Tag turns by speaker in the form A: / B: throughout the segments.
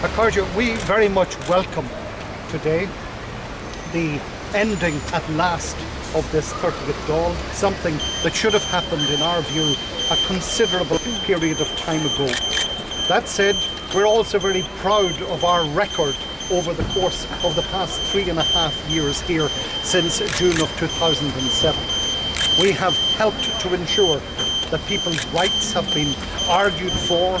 A: Cardia, we very much welcome today the ending at last of this 30th Dáil, something that should have happened, in our view, a considerable period of time ago. That said, we're also very proud of our record over the course of the past 3.5 years here since June of 2007. We have helped to ensure that people's rights have been argued for,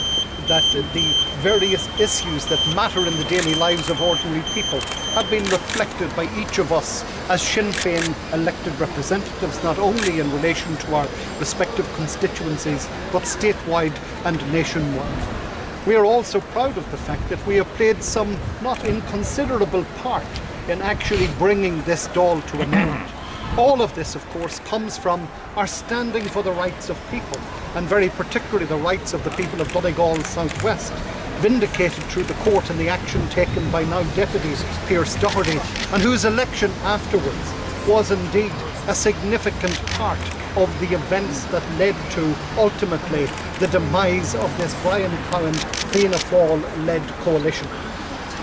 A: that the various issues that matter in the daily lives of ordinary people have been reflected by each of us as Sinn Féin elected representatives, not only in relation to our respective constituencies, but statewide and nationwide. We are also proud of the fact that we have played some not inconsiderable part in actually bringing this Dáil to an end. All of this, of course, comes from our standing for the rights of people, and very particularly the rights of the people of Donegal Southwest, vindicated through the court and the action taken by now Deputy Pearse Doherty, and whose election afterwards was indeed a significant part of the events that led to, ultimately, the demise of this Brian Cowan Fianna Fáil-led coalition.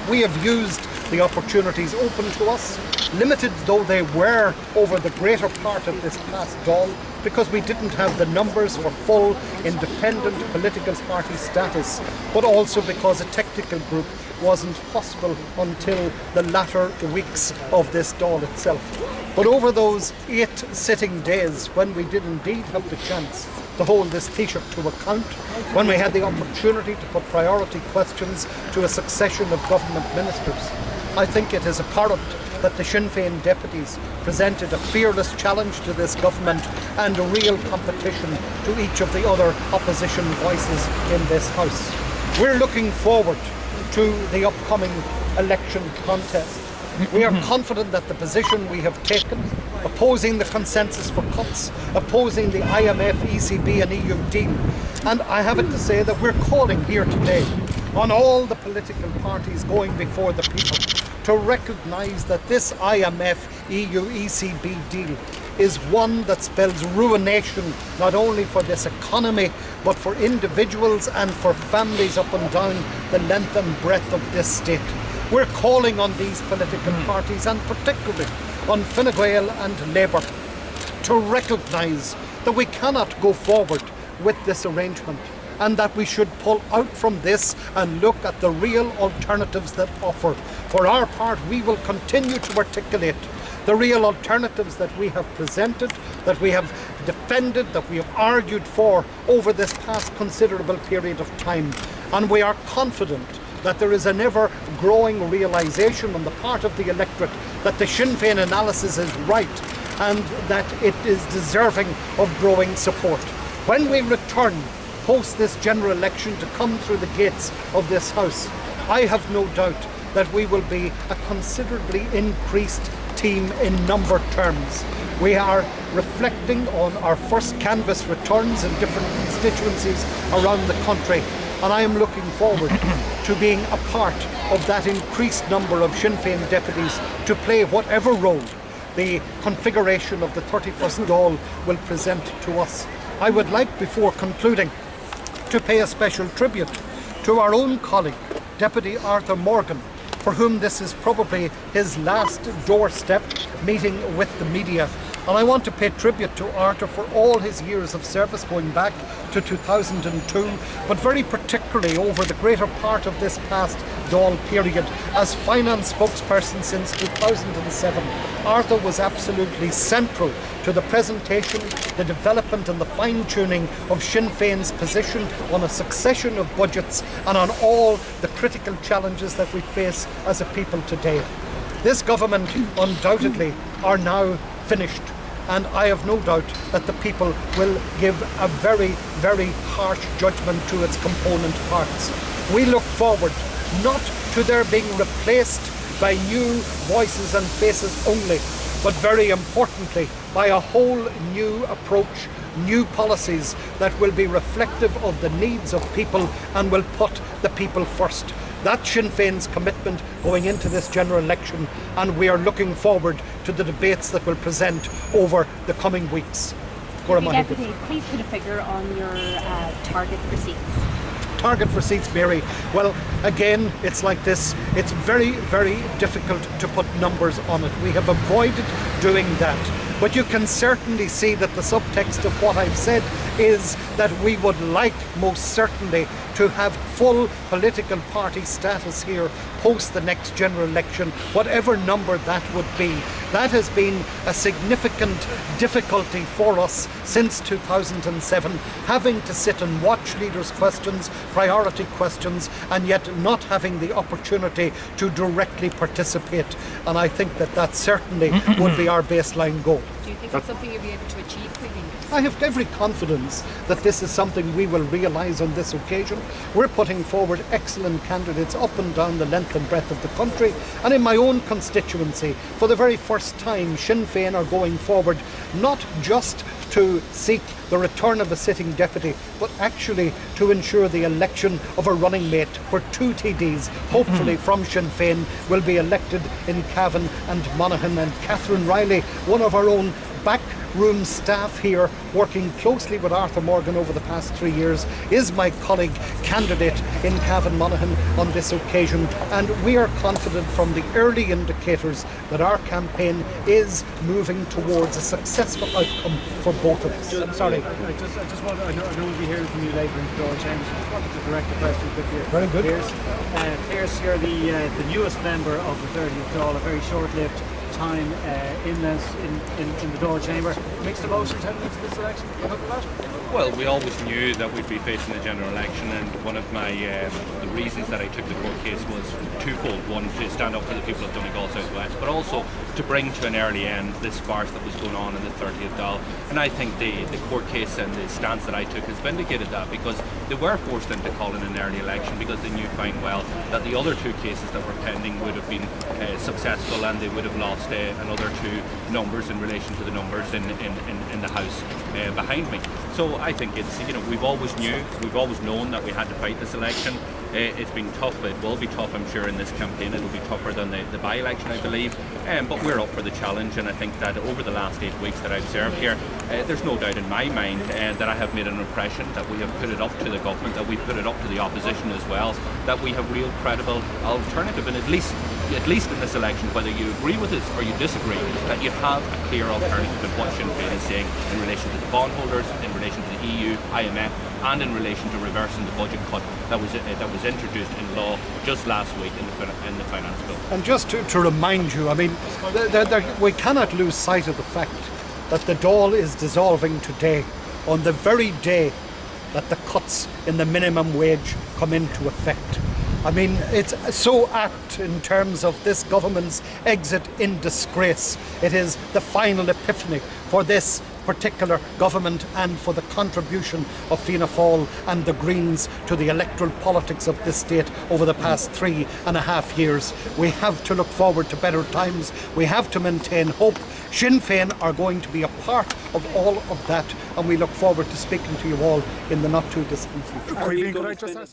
A: We have used the opportunities open to us, limited though they were over the greater part of this past Dáil, because we didn't have the numbers for full independent political party status, but also because a technical group wasn't possible until the latter weeks of this Dáil itself. But over those 8 sitting days, when we did indeed have the chance to hold this Taoiseach to account, when we had the opportunity to put priority questions to a succession of government ministers, I think it is apparent that the Sinn Féin deputies presented a fearless challenge to this government and a real competition to each of the other opposition voices in this House. We're looking forward to the upcoming election contest. We are confident that the position we have taken, opposing the consensus for cuts, opposing the IMF, ECB and EU deal, and I have it to say that we're calling here today on all the political parties going before the people to recognise that this IMF, EU, ECB deal is one that spells ruination not only for this economy but for individuals and for families up and down the length and breadth of this state. We're calling on these political parties, and particularly on Fine Gael and Labour, to recognise that we cannot go forward with this arrangement, and that we should pull out from this and look at the real alternatives that offer. For our part, we will continue to articulate the real alternatives that we have presented, that we have defended, that we have argued for over this past considerable period of time. And we are confident that there is an ever-growing realisation on the part of the electorate that the Sinn Féin analysis is right and that it is deserving of growing support. When we return post this general election to come through the gates of this House, I have no doubt that we will be a considerably increased team in number terms. We are reflecting on our first canvass returns in different constituencies around the country, and I am looking forward to being a part of that increased number of Sinn Féin deputies to play whatever role the configuration of the 31st Dáil will present to us. I would like, before concluding, to pay a special tribute to our own colleague, Deputy Arthur Morgan, for whom this is probably his last doorstep meeting with the media. And I want to pay tribute to Arthur for all his years of service going back to 2002, but very particularly over the greater part of this past Dáil period as finance spokesperson since 2007. Arthur was absolutely central to the presentation, the development and the fine-tuning of Sinn Féin's position on a succession of budgets and on all the critical challenges that we face as a people today. This government undoubtedly are now finished, and I have no doubt that the people will give a very, very harsh judgment to its component parts. We look forward not to their being replaced by new voices and faces only, but very importantly by a whole new approach, new policies that will be reflective of the needs of people and will put the people first. That's Sinn Féin's commitment going into this general election, and we are looking forward to the debates that will present over the coming weeks.
B: Deputy, please put a figure on your target for seats.
A: target for seats, Mary. Well, again, it's like this. It's very, very difficult to put numbers on it. We have avoided doing that. But you can certainly see that the subtext of what I've said is that we would like, most certainly, to have full political party status here post the next general election, whatever number that would be. That has been a significant difficulty for us since 2007, having to sit and watch leaders' questions, priority questions, and yet not having the opportunity to directly participate. And I think that that certainly would be our baseline goal.
B: Do you think it's something you'll be able to achieve quickly?
A: I have every confidence that this is something we will realise on this occasion. We're putting forward excellent candidates up and down the length and breadth of the country, and in my own constituency, for the very first time, Sinn Féin are going forward not just to seek the return of a sitting deputy, but actually to ensure the election of a running mate where 2 TDs, hopefully from Sinn Féin, will be elected in Cavan and Monaghan. And Catherine Riley, one of our own backroom staff here, working closely with Arthur Morgan over the past 3 years, is my colleague candidate in Cavan Monaghan on this occasion, and we are confident from the early indicators that our campaign is moving towards a successful outcome for both of us.
C: I just want I know we'll be hearing from you later in the door chambers. I just wanted to direct a question quickly.
A: Very good.
C: Pierce, you're the newest member of the 30th Dáil, a very short-lived time in the Dáil chamber. Mixed emotions heading into this election.
D: Well, we always knew that we'd be facing the general election, and one of my the reasons that I took the court case was twofold. One, to stand up for the people of Donegal South West, but also to bring to an early end this farce that was going on in the 30th Dáil. And I think the court case and the stance that I took has vindicated that, because they were forced into calling an early election because they knew fine well that the other 2 cases that were pending would have been successful, and they would have lost another 2 numbers in relation to the numbers in the House behind me. So I think it's, we've always known that we had to fight this election. It's been tough. It will be tough, I'm sure, in this campaign. It'll be tougher than the by-election, I believe. But we're up for the challenge, and I think that over the last 8 weeks that I've served here, there's no doubt in my mind that I have made an impression, that we have put it up to the government, that we've put it up to the opposition as well, that we have real credible alternative, and at least in this election, whether you agree with us or you disagree, that you have a clear alternative in what Sinn Féin is saying in relation to the bondholders, in relation to the EU, IMF, and in relation to reversing the budget cut that was introduced in law just last week in the finance bill.
A: And just to remind you, I mean, we cannot lose sight of the fact that the Dáil is dissolving today, on the very day that the cuts in the minimum wage come into effect. I mean, it's so apt in terms of this government's exit in disgrace. It is the final epiphany for this particular government and for the contribution of Fianna Fáil and the Greens to the electoral politics of this state over the past 3.5 years. We have to look forward to better times. We have to maintain hope. Sinn Féin are going to be a part of all of that, and we look forward to speaking to you all in the not too distant future.